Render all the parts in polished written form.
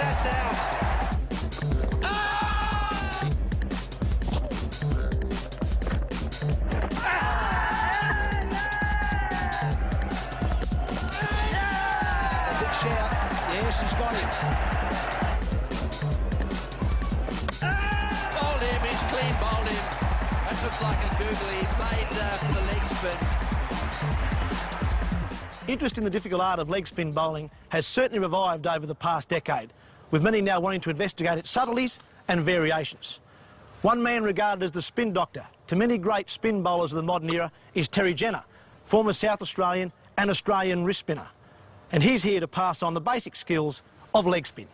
that's out. Big shout. Yes, he's got him. Bowled him, he's clean bowled him. That looks like a googly. He played for the leg spin. Interest in the difficult art of leg spin bowling has certainly revived over the past decade, with many now wanting to investigate its subtleties and variations. One man regarded as the spin doctor to many great spin bowlers of the modern era is Terry Jenner, former South Australian and Australian wrist spinner. And he's here to pass on the basic skills of leg spin.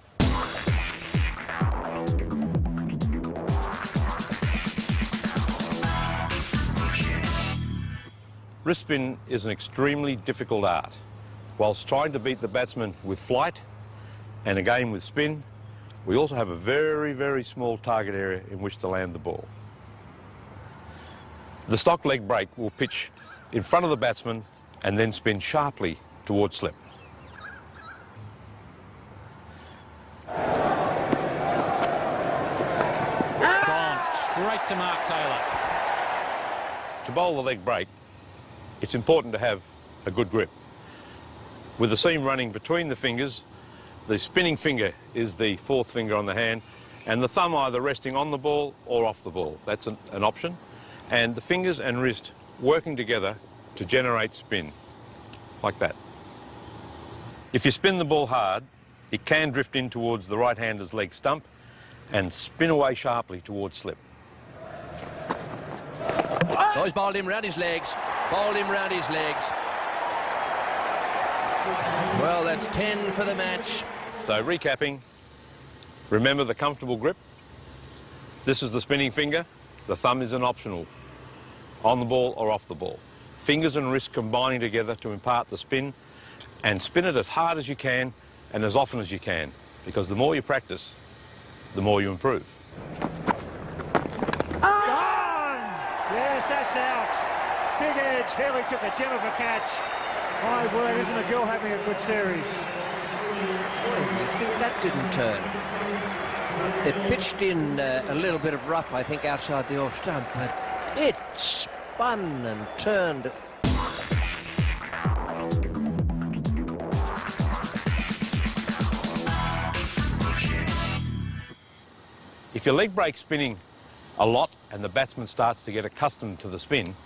Wrist spin is an extremely difficult art. Whilst trying to beat the batsman with flight and again with spin, we also have a very, very small target area in which to land the ball. The stock leg break will pitch in front of the batsman and then spin sharply towards slip. Gone straight to Mark Taylor. To bowl the leg break, it's important to have a good grip. With the seam running between the fingers, the spinning finger is the fourth finger on the hand, and the thumb either resting on the ball or off the ball. That's an option. And the fingers and wrist working together to generate spin, like that. If you spin the ball hard, it can drift in towards the right-hander's leg stump and spin away sharply towards slip. Oh, he's bowled him round his legs. Bowled him round his legs. Well, that's 10 for the match. So recapping, remember the comfortable grip. This is the spinning finger. The thumb is an optional, on the ball or off the ball. Fingers and wrist combining together to impart the spin, and spin it as hard as you can and as often as you can, because the more you practice, the more you improve. Yes, that's out. Big edge. Healy took a gem of a catch. My word, isn't McGill having a good series? Well, you think that didn't turn. It pitched in a little bit of rough, I think, outside the off stump, but it spun and turned. If your leg breaks spinning a lot and the batsman starts to get accustomed to the spin,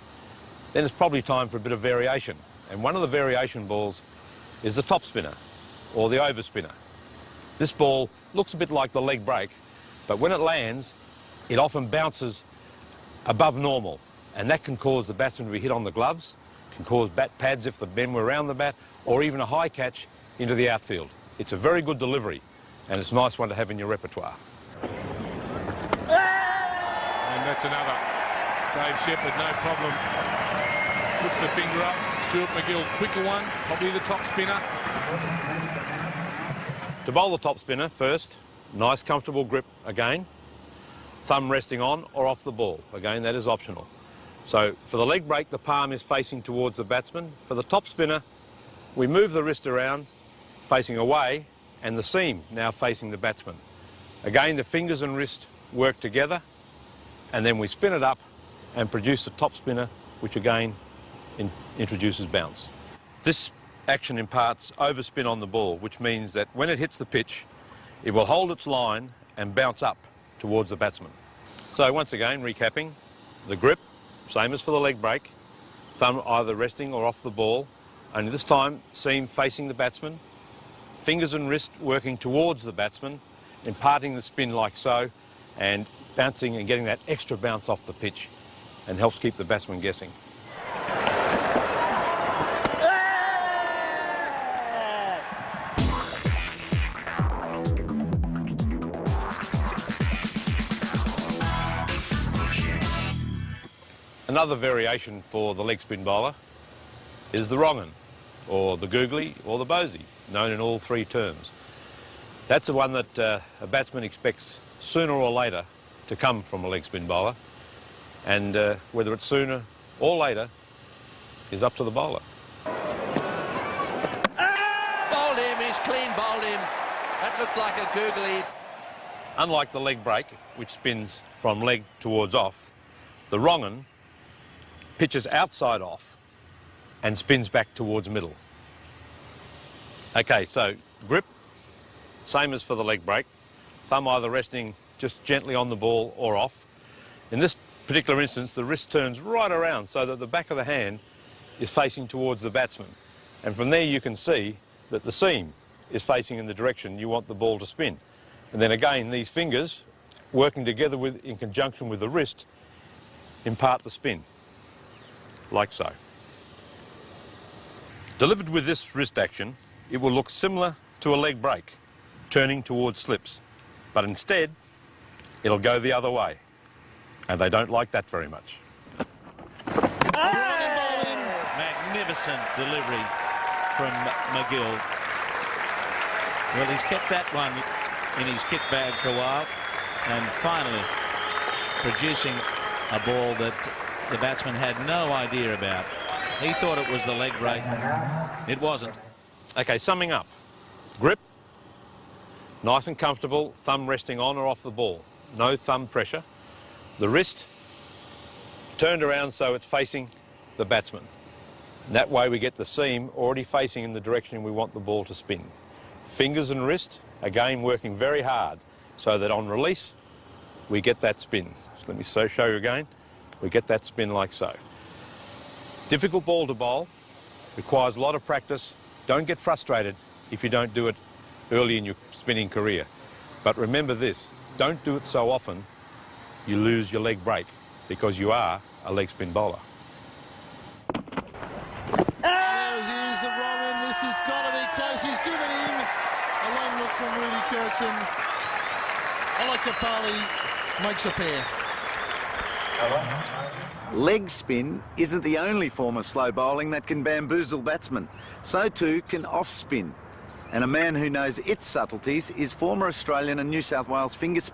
then it's probably time for a bit of variation. And one of the variation balls is the top spinner, or the over spinner. This ball looks a bit like the leg break, but when it lands, it often bounces above normal, and that can cause the batsman to be hit on the gloves, can cause bat pads if the men were around the bat, or even a high catch into the outfield. It's a very good delivery, and it's a nice one to have in your repertoire. And that's another. Dave Shepherd, no problem. Puts the finger up. Stuart McGill, quicker one. Probably the top spinner. To bowl the top spinner first, nice comfortable grip again. Thumb resting on or off the ball. Again, that is optional. So for the leg break, the palm is facing towards the batsman. For the top spinner, we move the wrist around, facing away, and the seam now facing the batsman. Again, the fingers and wrist work together, and then we spin it up and produce the top spinner, which again introduces bounce. This action imparts overspin on the ball, which means that when it hits the pitch, it will hold its line and bounce up towards the batsman. So once again, recapping, the grip, same as for the leg break, thumb either resting or off the ball, only this time seam facing the batsman, fingers and wrist working towards the batsman, imparting the spin like so, and bouncing and getting that extra bounce off the pitch, and helps keep the batsman guessing. Another variation for the leg spin bowler is the wrong 'un, or the googly, or the bosey, known in all three terms. That's the one that a batsman expects sooner or later to come from a leg spin bowler, and whether it's sooner or later is up to the bowler. Bowled him, he's clean bowled him. That looked like a googly. Unlike the leg break, which spins from leg towards off, the wrong 'un pitches outside off and spins back towards middle. Okay, so grip, same as for the leg break. Thumb either resting just gently on the ball or off. In this particular instance, the wrist turns right around so that the back of the hand is facing towards the batsman. And from there you can see that the seam is facing in the direction you want the ball to spin. And then again, these fingers, working together in conjunction with the wrist, impart the spin, like so. Delivered with this wrist action, it will look similar to a leg break, turning towards slips. But instead, it'll go the other way. And they don't like that very much. Magnificent delivery from McGill. Well, he's kept that one in his kit bag for a while, and finally producing a ball that the batsman had no idea about. He thought it was the leg break. It wasn't. Okay, summing up. Grip, nice and comfortable, thumb resting on or off the ball. No thumb pressure. The wrist turned around so it's facing the batsman. And that way we get the seam already facing in the direction we want the ball to spin. Fingers and wrist, again working very hard so that on release we get that spin. So let me show you again. We get that spin like so. Difficult ball to bowl, requires a lot of practice. Don't get frustrated if you don't do it early in your spinning career. But remember this, don't do it so often you lose your leg break, because you are a leg spin bowler. Here's the wrong one. This has got to be close. He's given him a long look from Rudy Kurtzen. Ola Kapali makes a pair. Leg spin isn't the only form of slow bowling that can bamboozle batsmen. So too can off spin. And a man who knows its subtleties is former Australian and New South Wales finger spinner